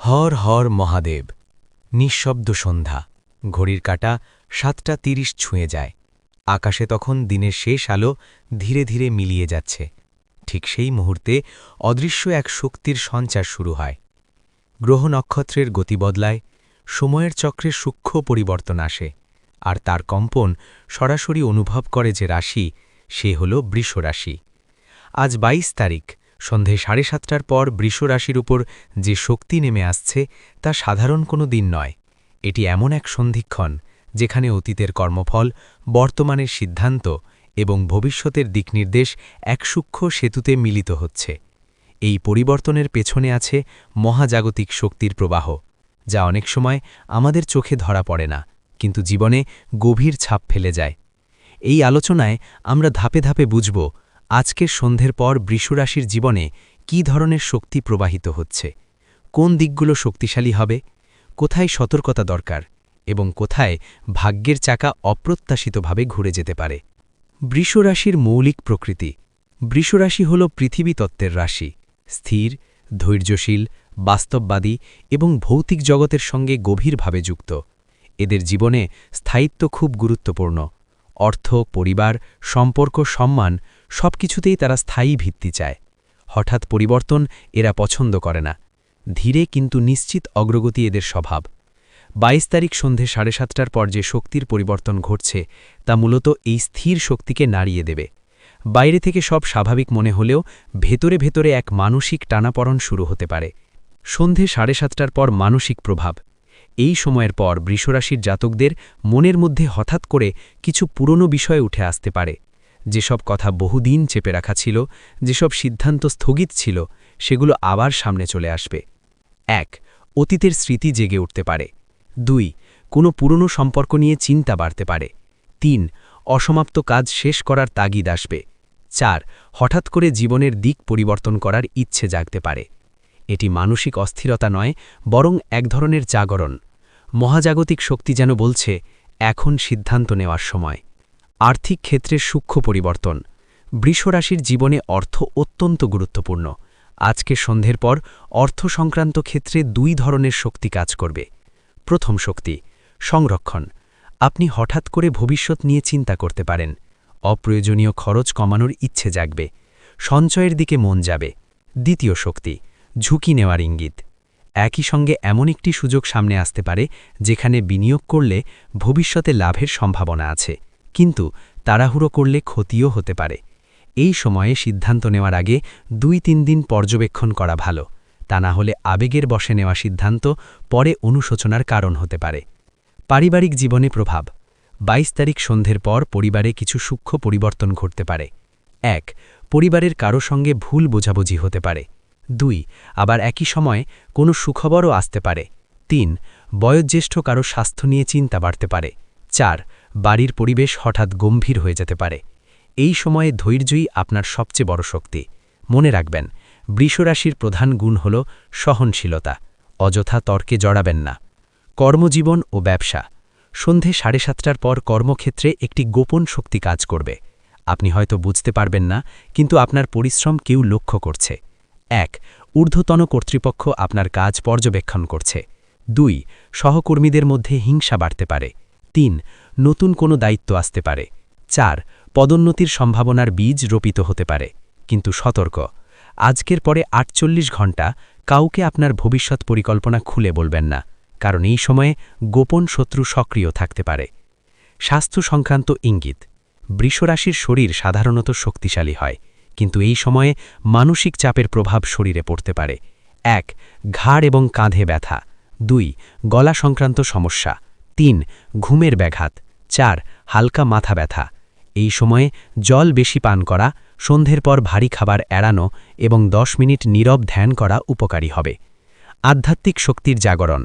হর হর মহাদেব। নিঃশব্দ সন্ধ্যা, ঘড়ির কাঁটা ৭:৩০ ছুঁয়ে যায়। আকাশে তখন দিনের শেষ আলো ধীরে ধীরে মিলিয়ে যাচ্ছে। ঠিক সেই মুহূর্তে অদৃশ্য এক শক্তির সঞ্চার শুরু হয়। গ্রহ নক্ষত্রের গতি বদলায়, সময়ের চক্রে সূক্ষ্ম পরিবর্তন আসে, আর তার কম্পন সরাসরি অনুভব করে যে রাশি, সে হল বৃষ রাশি। আজ ২২ তারিখ সন্ধে ৭:৩০টার পর বৃষ রাশির উপর যে শক্তি নেমে আসছে তা সাধারণ কোনো দিন নয়। এটি এমন এক সন্ধিক্ষণ যেখানে অতীতের কর্মফল, বর্তমানের সিদ্ধান্ত এবং ভবিষ্যতের দিকনির্দেশ এক সূক্ষ্ম সেতুতে মিলিত হচ্ছে। এই পরিবর্তনের পেছনে আছে মহাজাগতিক শক্তির প্রবাহ, যা অনেক সময় আমাদের চোখে ধরা পড়ে না, কিন্তু জীবনে গভীর ছাপ ফেলে যায়। এই আলোচনায় আমরা ধাপে ধাপে বুঝব আজকের সন্ধ্যের পর বৃষরাশির জীবনে কী ধরনের শক্তি প্রবাহিত হচ্ছে, কোন দিকগুলো শক্তিশালী হবে, কোথায় সতর্কতা দরকার এবং কোথায় ভাগ্যের চাকা অপ্রত্যাশিতভাবে ঘুরে যেতে পারে। বৃষরাশির মৌলিক প্রকৃতি। বৃষরাশি হল পৃথিবী তত্ত্বের রাশি, স্থির, ধৈর্যশীল, বাস্তববাদী এবং ভৌতিক জগতের সঙ্গে গভীরভাবে যুক্ত। এদের জীবনে স্থায়িত্ব খুব গুরুত্বপূর্ণ। অর্থ, পরিবার, সম্পর্ক, সম্মান সবকিছুতেই তারা স্থায়ী ভিত্তি চায়। হঠাৎ পরিবর্তন এরা পছন্দ করে না। ধীরে কিন্তু নিশ্চিত অগ্রগতি এদের স্বভাব। ২২ তারিখ সন্ধে ৭:৩০টার পর যে শক্তির পরিবর্তন ঘটছে তা মূলত এই স্থির শক্তিকে নাড়িয়ে দেবে। বাইরে থেকে সব স্বাভাবিক মনে হলেও ভেতরে ভেতরে এক মানসিক টানাপড়ন শুরু হতে পারে। সন্ধে ৭:৩০টার পর মানসিক প্রভাব। এই সময়ের পর বৃষরাশির জাতকদের মনের মধ্যে হঠাৎ করে কিছু পুরনো বিষয় উঠে আসতে পারে। যেসব কথা বহুদিন চেপে রাখা ছিল, যেসব সিদ্ধান্ত স্থগিত ছিল, সেগুলো আবার সামনে চলে আসবে। ১. অতীতের স্মৃতি জেগে উঠতে পারে। ২. কোনো পুরনো সম্পর্ক নিয়ে চিন্তা বাড়তে পারে। ৩. অসমাপ্ত কাজ শেষ করার তাগিদ আসবে। ৪. হঠাৎ করে জীবনের দিক পরিবর্তন করার ইচ্ছে জাগতে পারে। এটি মানসিক অস্থিরতা নয়, বরং এক ধরনের জাগরণ। মহাজাগতিক শক্তি যেন বলছে, এখন সিদ্ধান্ত নেওয়ার সময়। আর্থিক ক্ষেত্রে সূক্ষ্ম পরিবর্তন। বৃষরাশির জীবনে অর্থ অত্যন্ত গুরুত্বপূর্ণ। আজকে সন্ধ্যের পর অর্থ সংক্রান্ত ক্ষেত্রে দুই ধরনের শক্তি কাজ করবে। প্রথম শক্তি, সংরক্ষণ। আপনি হঠাৎ করে ভবিষ্যৎ নিয়ে চিন্তা করতে পারেন। অপ্রয়োজনীয় খরচ কমানোর ইচ্ছে জাগবে। সঞ্চয়ের দিকে মন যাবে। দ্বিতীয় শক্তি, ঝুঁকি নেওয়ার ইঙ্গিত। একই সঙ্গে এমন একটি সুযোগ সামনে আসতে পারে যেখানে বিনিয়োগ করলে ভবিষ্যতে লাভের সম্ভাবনা আছে, কিন্তু তাড়াহুড়ো করলে ক্ষতিও হতে পারে। এই সময়ে সিদ্ধান্ত নেওয়ার আগে ২-৩ দিন পর্যবেক্ষণ করা ভালো, তা না হলে আবেগের বশে নেওয়া সিদ্ধান্ত পরে অনুশোচনার কারণ হতে পারে। পারিবারিক জীবনে প্রভাব। ২২ তারিখ সন্ধ্যের পর পরিবারে কিছু সূক্ষ্ম পরিবর্তন ঘটতে পারে। ১. পরিবারের কারো সঙ্গে ভুল বোঝাবুঝি হতে পারে। ২. আবার একই সময়ে কোনো সুখবরও আসতে পারে। ৩. বয়োজ্যেষ্ঠ কারো স্বাস্থ্য নিয়ে চিন্তা বাড়তে পারে। ৪. বাড়ির পরিবেশ হঠাৎ গম্ভীর হয়ে যেতে পারে। এই সময়ে ধৈর্যই আপনার সবচেয়ে বড় শক্তি। মনে রাখবেন, বৃষরাশির প্রধান গুণ হল সহনশীলতা। অযথা তর্কে জড়াবেন না। কর্মজীবন ও ব্যবসা। সন্ধে ৭:৩০টার পর কর্মক্ষেত্রে একটি গোপন শক্তি কাজ করবে। আপনি হয়তো বুঝতে পারবেন না, কিন্তু আপনার পরিশ্রম কেউ লক্ষ্য করছে। ১. ঊর্ধ্বতন কর্তৃপক্ষ আপনার কাজ পর্যবেক্ষণ করছে। ২. সহকর্মীদের মধ্যে হিংসা বাড়তে পারে। ৩. নতুন কোনো দায়িত্ব আসতে পারে। ৪. পদোন্নতির সম্ভাবনার বীজ রোপিত হতে পারে। কিন্তু সতর্ক, আজকের পরে ৪৮ ঘণ্টা কাউকে আপনার ভবিষ্যৎ পরিকল্পনা খুলে বলবেন না, কারণ এই সময়ে গোপন শত্রু সক্রিয় থাকতে পারে। স্বাস্থ্য সংক্রান্ত ইঙ্গিত। বৃষরাশির শরীর সাধারণত শক্তিশালী হয়, কিন্তু এই সময়ে মানসিক চাপের প্রভাব শরীরে পড়তে পারে। ১. ঘাড় এবং কাঁধে ব্যথা। ২. গলা সংক্রান্ত সমস্যা। ৩. ঘুমের ব্যাঘাত। ৪. হালকা মাথা ব্যথা। এই সময়ে জল বেশি পান করা, সন্ধ্যের পর ভারী খাবার এড়ানো এবং ১০ মিনিট নীরব ধ্যান করা উপকারী হবে। আধ্যাত্মিক শক্তির জাগরণ।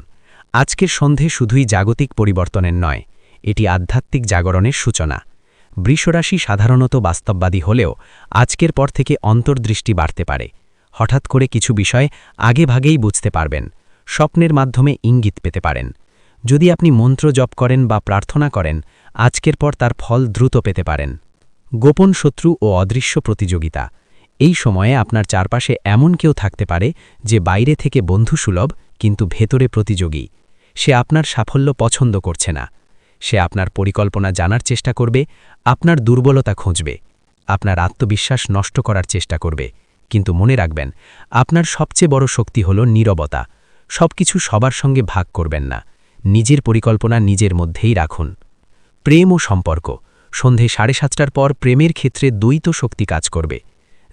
আজকের সন্ধে শুধুই জাগতিক পরিবর্তনের নয়, এটি আধ্যাত্মিক জাগরণের সূচনা। বৃষরাশি সাধারণত বাস্তববাদী হলেও আজকের পর থেকে অন্তর্দৃষ্টি বাড়তে পারে। হঠাৎ করে কিছু বিষয় আগেভাগেই বুঝতে পারবেন। স্বপ্নের মাধ্যমে ইঙ্গিত পেতে পারেন। যদি আপনি মন্ত্র জপ করেন বা প্রার্থনা করেন, আজকের পর তার ফল দ্রুত পেতে পারেন। গোপন শত্রু ও অদৃশ্য প্রতিযোগিতা। এই সময়ে আপনার চারপাশে এমন কেউ থাকতে পারে যে বাইরে থেকে বন্ধুসুলভ কিন্তু ভেতরে প্রতিযোগী। সে আপনার সাফল্য পছন্দ করছে না। সে আপনার পরিকল্পনা জানার চেষ্টা করবে, আপনার দুর্বলতা খুঁজবে, আপনার আত্মবিশ্বাস নষ্ট করার চেষ্টা করবে। কিন্তু মনে রাখবেন, আপনার সবচেয়ে বড় শক্তি হল নীরবতা। সবকিছু সবার সঙ্গে ভাগ করবেন না। নিজের পরিকল্পনা নিজের মধ্যেই রাখুন। প্রেম ও সম্পর্ক। সন্ধে 7:30টার পর প্রেমের ক্ষেত্রে দ্বৈত শক্তি কাজ করবে।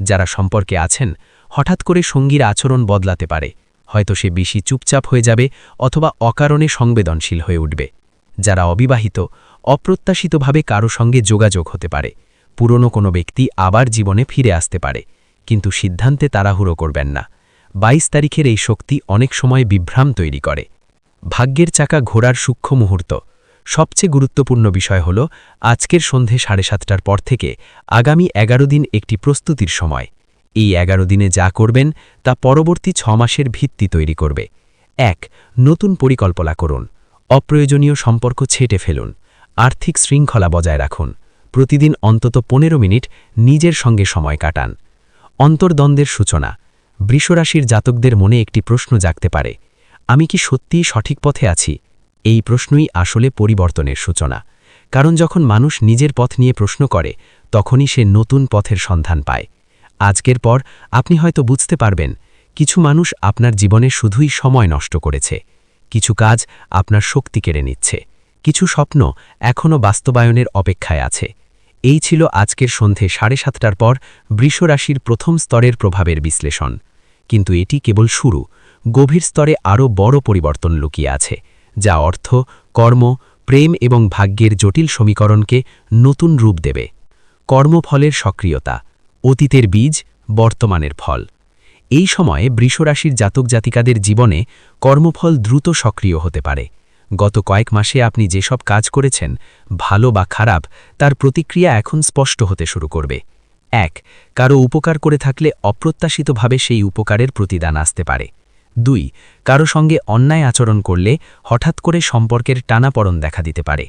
যারা সম্পর্কে আছেন, হঠাৎ করে সঙ্গীর আচরণ বদলাতে পারে। হয়তো সে বেশি চুপচাপ হয়ে যাবে অথবা অকারণে সংবেদনশীল হয়ে উঠবে। যারা অবিবাহিত, অপ্রত্যাশিতভাবে কারো সঙ্গে যোগাযোগ হতে পারে। পুরনো কোনো ব্যক্তি আবার জীবনে ফিরে আসতে পারে। কিন্তু সিদ্ধান্তে তাড়াহুড়ো করবেন না। 22 তারিখের এই শক্তি অনেক সময় বিভ্রাম তৈরি করে। ভাগ্যের চাকা ঘোরার সূক্ষ্ম মুহূর্ত। সবচেয়ে গুরুত্বপূর্ণ বিষয় হল আজকের সন্ধে 7:30টার পর থেকে আগামী 11 দিন একটি প্রস্তুতির সময়। এই 11 দিনে যা করবেন তা পরবর্তী 6 মাসের ভিত্তি তৈরি করবে। 1. নতুন পরিকল্পনা করুন। অপ্রয়োজনীয় সম্পর্ক ছেঁটে ফেলুন। আর্থিক শৃঙ্খলা বজায় রাখুন। প্রতিদিন অন্তত 15 মিনিট নিজের সঙ্গে সময় কাটান। অন্তর্দ্বন্দ্বের সূচনা। বৃষরাশির জাতকদের মনে একটি প্রশ্ন জাগতে পারে, আমি কি সত্যিই সঠিক পথে আছি? এই প্রশ্নই আসলে পরিবর্তনের সূচনা। কারণ যখন মানুষ নিজের পথ নিয়ে প্রশ্ন করে, তখনই সে নতুন পথের সন্ধান পায়। আজকের পর আপনি হয়তো বুঝতে পারবেন, কিছু মানুষ আপনার জীবনে শুধুই সময় নষ্ট করেছে। কিছু কাজ আপনার শক্তি কেড়ে নিচ্ছে। কিছু স্বপ্ন এখনও বাস্তবায়নের অপেক্ষায় আছে। এই ছিল আজকের সন্ধে 7:30টার পর বৃষরাশির প্রথম স্তরের প্রভাবের বিশ্লেষণ। কিন্তু এটি কেবল শুরু। গভীর স্তরে আরও বড় পরিবর্তন লুকিয়ে আছে, যা অর্থ, কর্ম, প্রেম এবং ভাগ্যের জটিল সমীকরণকে নতুন রূপ দেবে। কর্মফলের সক্রিয়তা। অতীতের বীজ, বর্তমানের ফল। এই সময়ে বৃষরাশির জাতক জাতিকাদের জীবনে কর্মফল দ্রুত সক্রিয় হতে পারে। গত কয়েক মাসে আপনি যেসব কাজ করেছেন, ভালো বা খারাপ, তার প্রতিক্রিয়া এখন স্পষ্ট হতে শুরু করবে। 1. কারো উপকার করে থাকলে অপ্রত্যাশিতভাবে সেই উপকারের প্রতিদান আসতে পারে। 2. কারো সঙ্গে অন্যায় আচরণ করলে হঠাৎ করে সম্পর্কের টানাপড়ন দেখা দিতে পারে।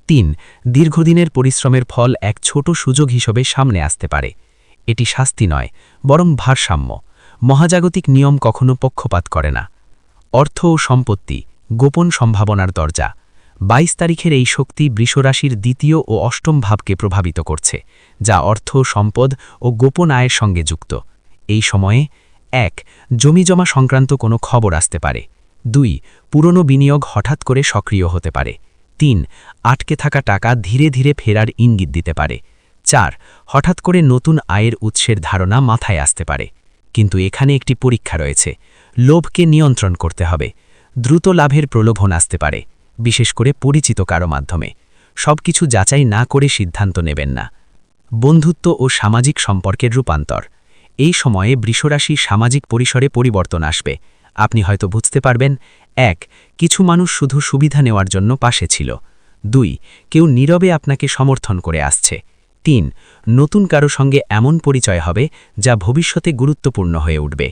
3. দীর্ঘদিনের পরিশ্রমের ফল এক ছোট সুযোগ হিসেবে সামনে আসতে পারে। এটি শাস্তি নয়, বরং ভারসাম্য। মহাজাগতিক নিয়ম কখনো পক্ষপাত করে না। অর্থ ও সম্পত্তি, গোপন সম্ভাবনার দরজা। 22 তারিখের এই শক্তি বৃষরাশির দ্বিতীয় ও অষ্টম ভাবকে প্রভাবিত করছে, যা অর্থ, সম্পদ ও গোপন আয়ের সঙ্গে যুক্ত। এই সময়ে 1. জমিজমা সংক্রান্ত কোনো খবর আসতে পারে। 2. পুরনো বিনিয়োগ হঠাৎ করে সক্রিয় হতে পারে। 3. আটকে থাকা টাকা ধীরে ধীরে ফেরার ইঙ্গিত দিতে পারে। 4. হঠাৎ করে নতুন আয়ের উৎসের ধারণা মাথায় আসতে পারে। কিন্তু এখানে একটি পরীক্ষা রয়েছে। লোভকে নিয়ন্ত্রণ করতে হবে। দ্রুত লাভের প্রলোভন আসতে পারে, বিশেষ করে পরিচিত কারো মাধ্যমে। সবকিছু যাচাই না করে সিদ্ধান্ত নেবেন না। বন্ধুত্ব ও সামাজিক সম্পর্কের রূপান্তর। এই সময়ে বৃষরাশি সামাজিক পরিসরে পরিবর্তন আসবে। আপনি হয়তো বুঝতে পারবেন, 1. কিছু মানুষ শুধু সুবিধা নেওয়ার জন্য পাশে ছিল। 2. কেউ নীরবে আপনাকে সমর্থন করে আসছে। 3. নতুন কারো সঙ্গে এমন পরিচয় হবে যা ভবিষ্যতে গুরুত্বপূর্ণ হয়ে উঠবে।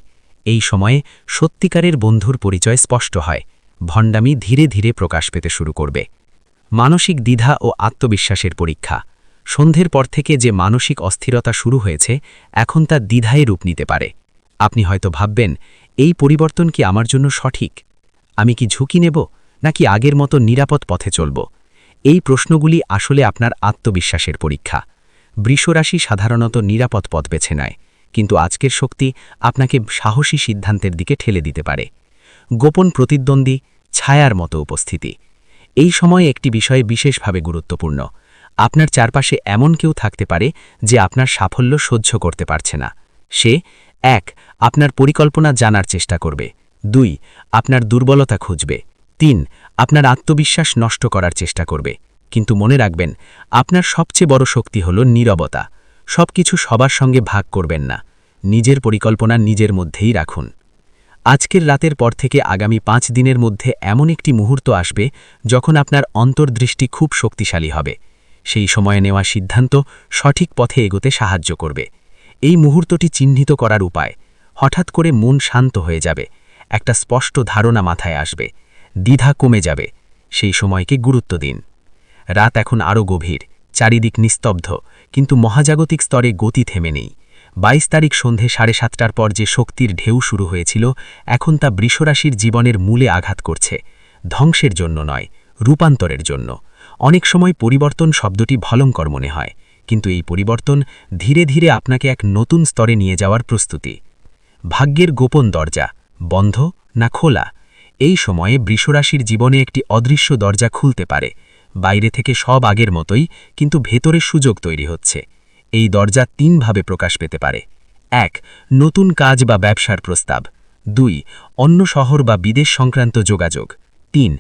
এই সময়ে সত্যিকারের বন্ধুর পরিচয় স্পষ্ট হয়। ভণ্ডামি ধীরে ধীরে প্রকাশ পেতে শুরু করবে। মানসিক দ্বিধা ও আত্মবিশ্বাসের পরীক্ষা। সন্ধ্যের পর থেকে যে মানসিক অস্থিরতা শুরু হয়েছে, এখন তা দ্বিধায় রূপ নিতে পারে। আপনি হয়তো ভাববেন, এই পরিবর্তন কি আমার জন্য সঠিক? আমি কি ঝুঁকি নেব, নাকি আগের মতো নিরাপদ পথে চলব? এই প্রশ্নগুলি আসলে আপনার আত্মবিশ্বাসের পরীক্ষা। বৃষরাশি সাধারণত নিরাপদ পথ বেছে নেয়, কিন্তু আজকের শক্তি আপনাকে সাহসী সিদ্ধান্তের দিকে ঠেলে দিতে পারে। গোপন প্রতিদ্বন্দ্বী, ছায়ার মতো উপস্থিতি। এই সময়ে একটি বিষয় বিশেষভাবে গুরুত্বপূর্ণ। আপনার চারপাশে এমন কেউ থাকতে পারে যে আপনার সাফল্য সহ্য করতে পারছে না। সে 1. আপনার পরিকল্পনা জানার চেষ্টা করবে। 2. আপনার দুর্বলতা খুঁজবে। 3. আপনার আত্মবিশ্বাস নষ্ট করার চেষ্টা করবে। কিন্তু মনে রাখবেন, আপনার সবচেয়ে বড় শক্তি হল নীরবতা। সবকিছু সবার সঙ্গে ভাগ করবেন না। নিজের পরিকল্পনা নিজের মধ্যেই রাখুন। আজকের রাতের পর থেকে আগামী 5 দিনের মধ্যে এমন একটি মুহূর্ত আসবে যখন আপনার অন্তর্দৃষ্টি খুব শক্তিশালী হবে। সেই সময়ে নেওয়া সিদ্ধান্ত সঠিক পথে এগোতে সাহায্য করবে। এই মুহূর্তটি চিহ্নিত করার উপায়। হঠাৎ করে মন শান্ত হয়ে যাবে। একটা স্পষ্ট ধারণা মাথায় আসবে। দ্বিধা কমে যাবে। সেই সময়কে গুরুত্ব দিন। রাত এখন আরও গভীর, চারিদিক নিস্তব্ধ, কিন্তু মহাজাগতিক স্তরে গতি থেমে নেই। 22 তারিখ সন্ধে 7:30টার পর যে শক্তির ঢেউ শুরু হয়েছিল এখন তা বৃষরাশির জীবনের মূলে আঘাত করছে, ধ্বংসের জন্য নয়, রূপান্তরের জন্য। অনেক সময় পরিবর্তন শব্দটি ভয়ঙ্কর মনে হয়, কিন্তু এই পরিবর্তন ধীরে ধীরে আপনাকে এক নতুন স্তরে নিয়ে যাওয়ার প্রস্তুতি। ভাগ্যের গোপন দরজা বন্ধ না খোলা? এই সময়ে বৃষরাশির জীবনে একটি অদৃশ্য দরজা খুলতে পারে। বাইরে থেকে সব আগের মতোই, কিন্তু ভেতরে সুযোগ তৈরি হচ্ছে। এই দরজা 3 ভাবে প্রকাশ পেতে পারে। 1. নতুন কাজ বা ব্যবসার প্রস্তাব। 2. অন্য শহর বা বিদেশ সংক্রান্ত যোগাযোগ। 3.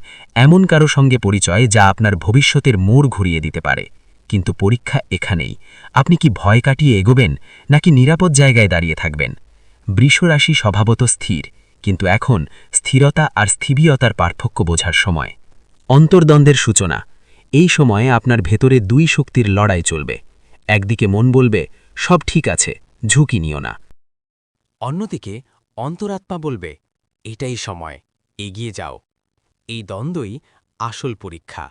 এমন কারো সঙ্গে পরিচয় যা আপনার ভবিষ্যতের মোড় ঘুরিয়ে দিতে পারে। কিন্তু পরীক্ষা এখানেই, আপনি কি ভয় কাটিয়ে এগোবেন নাকি নিরাপদ জায়গায় দাঁড়িয়ে থাকবেন? বৃষরাশি স্বভাবত স্থির, কিন্তু এখন স্থিরতা আর স্থিবিয়তার পার্থক্য বোঝার সময়। অন্তর্দ্বন্দ্বের সূচনা। এই সময়ে আপনার ভেতরে 2 শক্তির লড়াই চলবে। একদিকে মন বলবে সব ঠিক আছে, ঝুঁকি নিও না। অন্যদিকে অন্তরাত্মা বলবে, এটাই সময়, এগিয়ে যাও। এই দ্বন্দ্বই আসল পরীক্ষা।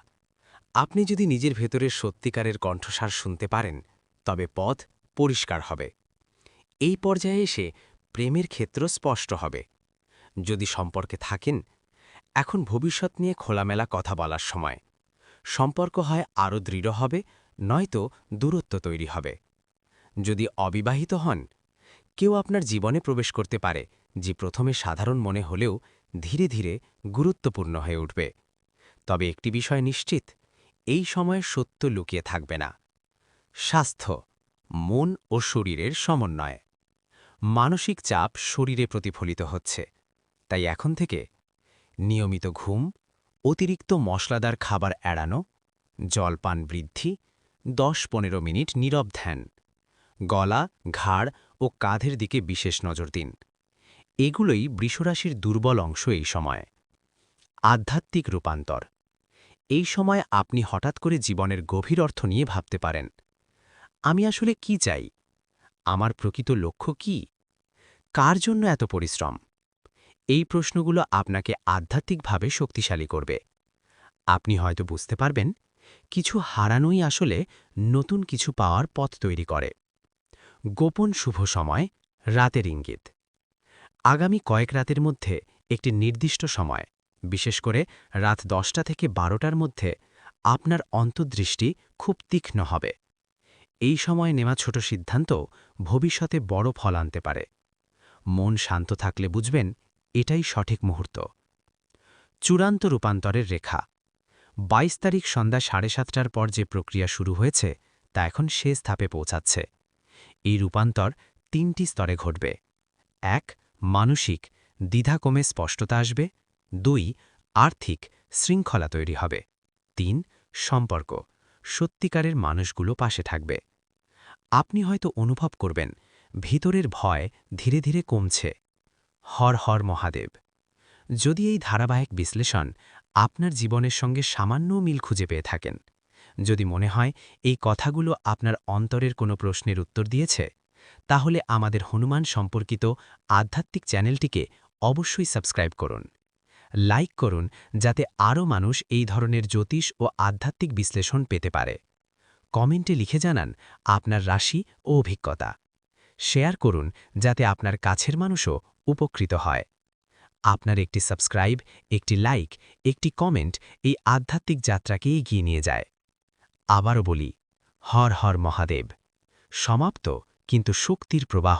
আপনি যদি নিজের ভেতরের সত্যিকারের কণ্ঠস্বর শুনতে পারেন, তবে পথ পরিষ্কার হবে। এই পর্যায়ে এসে প্রেমের ক্ষেত্র স্পষ্ট হবে। যদি সম্পর্কে থাকেন, এখন ভবিষ্যৎ নিয়ে খোলামেলা কথা বলার সময়। সম্পর্ক হয় আরও দৃঢ় হবে, নয়তো দূরত্ব তৈরি হবে। যদি অবিবাহিত হন, কেউ আপনার জীবনে প্রবেশ করতে পারে যে প্রথমে সাধারণ মনে হলেও ধীরে ধীরে গুরুত্বপূর্ণ হয়ে উঠবে। তবে একটি বিষয় নিশ্চিত, এই সময়ে সত্য লুকিয়ে থাকবে না। স্বাস্থ্য, মন ও শরীরের সমন্বয়। মানসিক চাপ শরীরে প্রতিফলিত হচ্ছে, তাই এখন থেকে নিয়মিত ঘুম, অতিরিক্ত মশলাদার খাবার এড়ানো, জলপান বৃদ্ধি, 10-15 মিনিট নীরব ধ্যান, গলা, ঘাড় ও কাঁধের দিকে বিশেষ নজর দিন। এগুলোই বৃষরাশির দুর্বল অংশ এই সময়। আধ্যাত্মিক রূপান্তর। এই সময় আপনি হঠাৎ করে জীবনের গভীর অর্থ নিয়ে ভাবতে পারেন, আমি আসলে কি চাই? আমার প্রকৃত লক্ষ্য কি? কার জন্য এত পরিশ্রম? এই প্রশ্নগুলো আপনাকে আধ্যাত্মিকভাবে শক্তিশালী করবে। আপনি হয়তো বুঝতে পারবেন, কিছু হারানোই আসলে নতুন কিছু পাওয়ার পথ তৈরি করে। গোপন শুভ সময়, রাতের ইঙ্গিত। আগামী কয়েক রাতের মধ্যে একটি নির্দিষ্ট সময়, বিশেষ করে রাত 10টা থেকে 12টার মধ্যে আপনার অন্তর্দৃষ্টি খুব তীক্ষ্ণ হবে। এই সময় নেওয়া ছোট সিদ্ধান্ত ভবিষ্যতে বড় ফল আনতে পারে। মন শান্ত থাকলে বুঝবেন এটাই সঠিক মুহূর্ত। চূড়ান্ত রূপান্তরের রেখা। 22 তারিখ সন্ধ্যা 7:30টার পর যে প্রক্রিয়া শুরু হয়েছে তা এখন শেষ ধাপে পৌঁছাচ্ছে। এই রূপান্তর 3টি স্তরে ঘটবে। 1. মানসিক, দ্বিধা কমে স্পষ্টতা আসবে। 2. আর্থিক, শৃঙ্খলা তৈরি হবে। 3. সম্পর্ক, সত্যিকারের মানুষগুলো পাশে থাকবে। আপনি হয়তো অনুভব করবেন ভিতরের ভয় ধীরে ধীরে কমছে। হর হর মহাদেব। যদি এই ধারাবাহিক বিশ্লেষণ আপনার জীবনের সঙ্গে সামান্য মিল খুঁজে পেয়ে থাকেন, যদি মনে হয় এই কথাগুলো আপনার অন্তরের কোনো প্রশ্নের উত্তর দিয়েছে, তাহলে আমাদের হনুমান সম্পর্কিত আধ্যাত্মিক চ্যানেলটিকে অবশ্যই সাবস্ক্রাইব করুন, লাইক করুন, যাতে আরও মানুষ এই ধরনের জ্যোতিষ ও আধ্যাত্মিক বিশ্লেষণ পেতে পারে। কমেন্টে লিখে জানান আপনার রাশি ও অভিজ্ঞতা। শেয়ার করুন যাতে আপনার কাছের মানুষও উপকৃত হয়। আপনার একটি সাবস্ক্রাইব, একটি লাইক, একটি কমেন্ট এই আধ্যাত্মিক যাত্রাকে এগিয়ে নিয়ে যায়। আবারও বলি, হর হর মহাদেব। সমাপ্ত, কিন্তু শক্তির প্রবাহ।